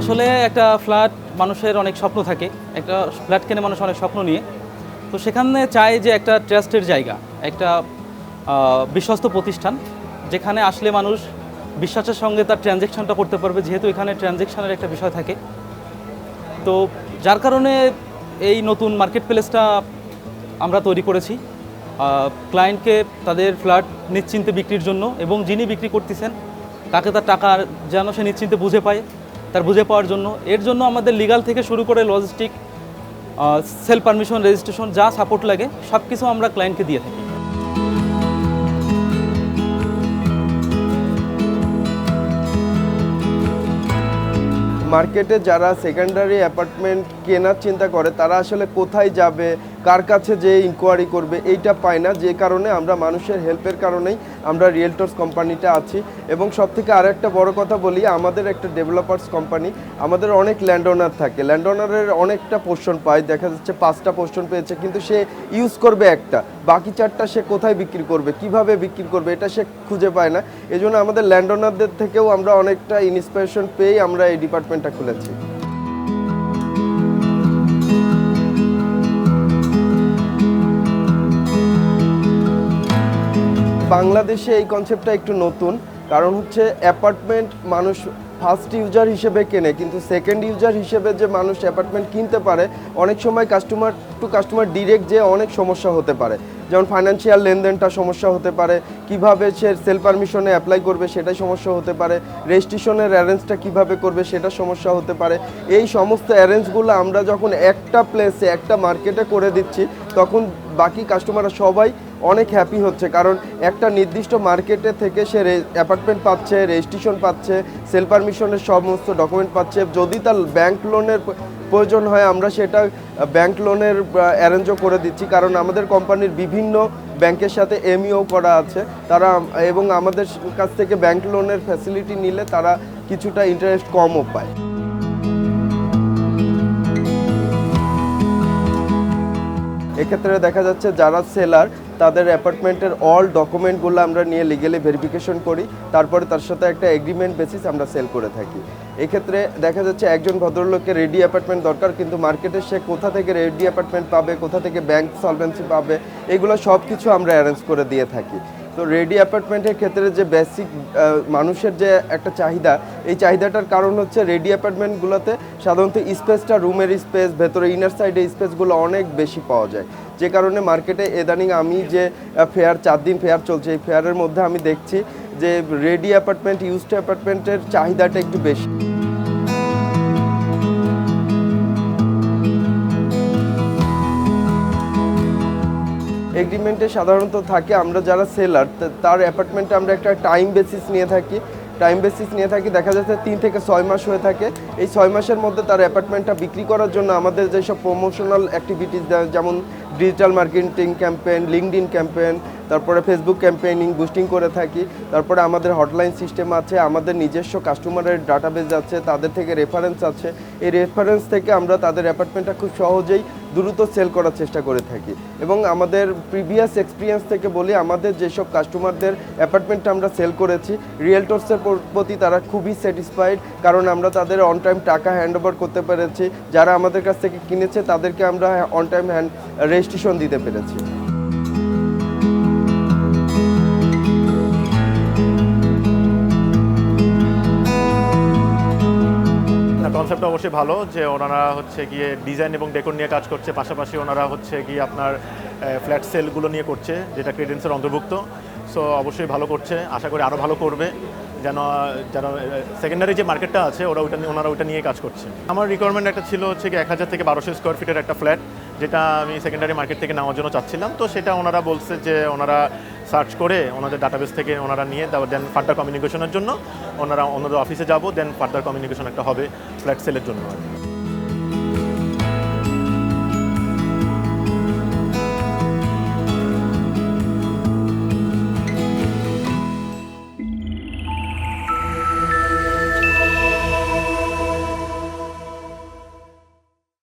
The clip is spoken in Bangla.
আসলে একটা ফ্ল্যাট মানুষের অনেক স্বপ্ন থাকে, একটা ফ্ল্যাট কিনে মানুষ অনেক স্বপ্ন নিয়ে, তো সেখানে চায় যে একটা ট্রাস্টের জায়গা, একটা বিশ্বস্ত প্রতিষ্ঠান যেখানে আসলে মানুষ বিশ্বাসের সঙ্গে তার ট্রানজ্যাকশনটা করতে পারবে, যেহেতু এখানে ট্রানজ্যাকশনের একটা বিষয় থাকে। তো যার কারণে এই নতুন মার্কেট প্লেসটা আমরা তৈরি করেছি ক্লায়েন্টকে তাদের ফ্ল্যাট নিশ্চিন্তে বিক্রির জন্য, এবং যিনি বিক্রি করতেছেন তাকে তার টাকা যেন সে নিশ্চিন্তে বুঝে পায়, তার বুঝে পাওয়ার জন্য। এর জন্য আমাদের লিগাল থেকে শুরু করে লজিস্টিক, সেল পারমিশন, রেজিস্ট্রেশন যা সাপোর্ট লাগে সব কিছু আমরা ক্লায়েন্টকে দিয়ে থাকি। মার্কেটে যারা সেকেন্ডারি অ্যাপার্টমেন্ট কেনার চিন্তা করে তারা আসলে কোথায় যাবে, কার কাছে যে ইনকোয়ারি করবে এইটা পায় না, যে কারণে আমরা মানুষের হেল্পের কারণেই আমরা রিয়েলটর্স কোম্পানিটা আছি। এবং সবথেকে আরেকটা বড় কথা বলি, আমাদের একটা ডেভেলপার্স কোম্পানি, আমাদের অনেক ল্যান্ড ওনার থাকে, ল্যান্ড ওনারের অনেকটা পোর্শন পায়, দেখা যাচ্ছে 5টা পোর্শন পেয়েছে, কিন্তু সে ইউজ করবে একটা, বাকি 4টা সে কোথায় বিক্রি করবে, কিভাবে বিক্রি করবে এটা সে খুঁজে পায় না। এই জন্য আমাদের ল্যান্ড ওনারদের থেকেও আমরা অনেকটা ইন্সপিরেশন পেয়েই আমরা এই ডিপার্টমেন্টটা খুলেছি। বাংলাদেশে এই কনসেপ্টটা একটু নতুন, কারণ হচ্ছে অ্যাপার্টমেন্ট মানুষ ফার্স্ট ইউজার হিসেবে কেনে, কিন্তু সেকেন্ড ইউজার হিসেবে যে মানুষ অ্যাপার্টমেন্ট কিনতে পারে অনেক সময় কাস্টমার টু কাস্টমার ডিরেক্ট যে অনেক সমস্যা হতে পারে, যেমন ফাইন্যান্সিয়াল লেনদেনটা সমস্যা হতে পারে, কিভাবে সে সেল পারমিশনে অ্যাপ্লাই করবে সেটাই সমস্যা হতে পারে, রেজিস্ট্রেশনের অ্যারেঞ্জটা কিভাবে করবে সেটা সমস্যা হতে পারে। এই সমস্ত অ্যারেঞ্জগুলো আমরা যখন একটা প্লেসে একটা মার্কেটে করে দিচ্ছি তখন বাকি কাস্টমাররা সবাই অনেক হ্যাপি হচ্ছে, কারণ একটা নির্দিষ্ট মার্কেটে থেকে সে অ্যাপার্টমেন্ট পাচ্ছে, রেজিস্ট্রেশন পাচ্ছে, সেল পারমিশনের সমস্ত ডকুমেন্ট পাচ্ছে। যদি তার ব্যাংক লোনের প্রয়োজন হয় আমরা সেটা ব্যাংক লোনের অ্যারেঞ্জও করে দিচ্ছি, কারণ আমাদের কোম্পানির বিভিন্ন ব্যাংকের সাথে এমইও করা আছে তারা, এবং আমাদের কাছ থেকে ব্যাংক লোনের ফ্যাসিলিটি নিলে তারা কিছুটা ইন্টারেস্ট কমও পায়। এক্ষেত্রে দেখা যাচ্ছে যারা সেলার তাদের অ্যাপার্টমেন্টের অল ডকুমেন্টগুলো আমরা নিয়ে লিগেলি ভেরিফিকেশন করি, তারপরে তার সাথে একটা এগ্রিমেন্ট বেসিস আমরা সেল করে থাকি। এক্ষেত্রে দেখা যাচ্ছে একজন ভদ্রলোককে রেডি অ্যাপার্টমেন্ট দরকার, কিন্তু মার্কেটে সে কোথা থেকে রেডি অ্যাপার্টমেন্ট পাবে, কোথা থেকে ব্যাংক সলভেন্সি পাবে, এগুলো সব কিছু আমরা অ্যারেঞ্জ করে দিয়ে থাকি। তো রেডি অ্যাপার্টমেন্টের ক্ষেত্রে যে বেসিক মানুষের যে একটা চাহিদা, এই চাহিদাটার কারণ হচ্ছে রেডি অ্যাপার্টমেন্টগুলোতে সাধারণত স্পেসটা, রুমের স্পেস, ভেতরে ইনার সাইডে স্পেসগুলো অনেক বেশি পাওয়া যায়, যে কারণে মার্কেটে ইদানিং আমি যে ফেয়ার 4 দিন ফেয়ার চলছে, এই ফেয়ারের মধ্যে আমি দেখছি যে রেডি অ্যাপার্টমেন্ট, ইউজড অ্যাপার্টমেন্টের চাহিদাটা একটু বেশি। এগ্রিমেন্টে সাধারণত থাকে আমরা যারা সেলার তার অ্যাপার্টমেন্টে আমরা একটা টাইম বেসিস নিয়ে থাকি, দেখা যাচ্ছে 3 থেকে 6 মাস হয়ে থাকে। এই 6 মাসের মধ্যে তার অ্যাপার্টমেন্টটা বিক্রি করার জন্য আমাদের যেসব প্রমোশনাল অ্যাক্টিভিটিস, যেমন digital marketing campaign, LinkedIn campaign, তারপরে ফেসবুক ক্যাম্পেইনিং বুস্টিং করে থাকি। তারপরে আমাদের হটলাইন সিস্টেম আছে, আমাদের নিজস্ব কাস্টমারের ডাটাবেস আছে, তাদের থেকে রেফারেন্স আছে। এই রেফারেন্স থেকে আমরা তাদের অ্যাপার্টমেন্টটা খুব সহজেই দ্রুত সেল করার চেষ্টা করে থাকি। এবং আমাদের প্রিভিয়াস এক্সপিরিয়েন্স থেকে বলি, আমাদের যেসব কাস্টমারদের অ্যাপার্টমেন্টটা আমরা সেল করেছি, রিয়েলটর্সের প্রতি তারা খুবই স্যাটিসফাইড, কারণ আমরা তাদের অন টাইম টাকা হ্যান্ড ওভার করতে পেরেছি। যারা আমাদের কাছ থেকে কিনেছে তাদেরকে আমরা অন টাইম রেজিস্ট্রেশন দিতে পেরেছি। কনসেপ্টটা অবশ্যই ভালো, যে ওনারা হচ্ছে গিয়ে ডিজাইন এবং ডেকোর নিয়ে কাজ করছে, পাশাপাশি ওনারা হচ্ছে গিয়ে আপনার ফ্ল্যাট সেলগুলো নিয়ে করছে, যেটা ক্রেডেন্সের অন্তর্ভুক্ত। সো অবশ্যই ভালো করছে, আশা করি আরও ভালো করবে, যেন সেকেন্ডারি যে মার্কেটটা আছে ওনারা ওইটা নিয়ে কাজ করছে। আমার রিকোয়ারমেন্ট একটা ছিল হচ্ছে কি 1000 থেকে 1200 স্কোয়ার ফিটের একটা ফ্ল্যাট, যেটা আমি সেকেন্ডারি মার্কেট থেকে নেওয়ার জন্য চাচ্ছিলাম। তো সেটা ওনারা বলছে যে ওনারা সার্চ করে ওনাদের ডাটাবেস থেকে ওনারা নিয়ে তারপর দেন ফার্দার কমিউনিকেশনের জন্য ওনারা ওনাদের অফিসে যাব, দেন ফার্দার কমিউনিকেশন একটা হবে ফ্ল্যাট সেলের জন্য।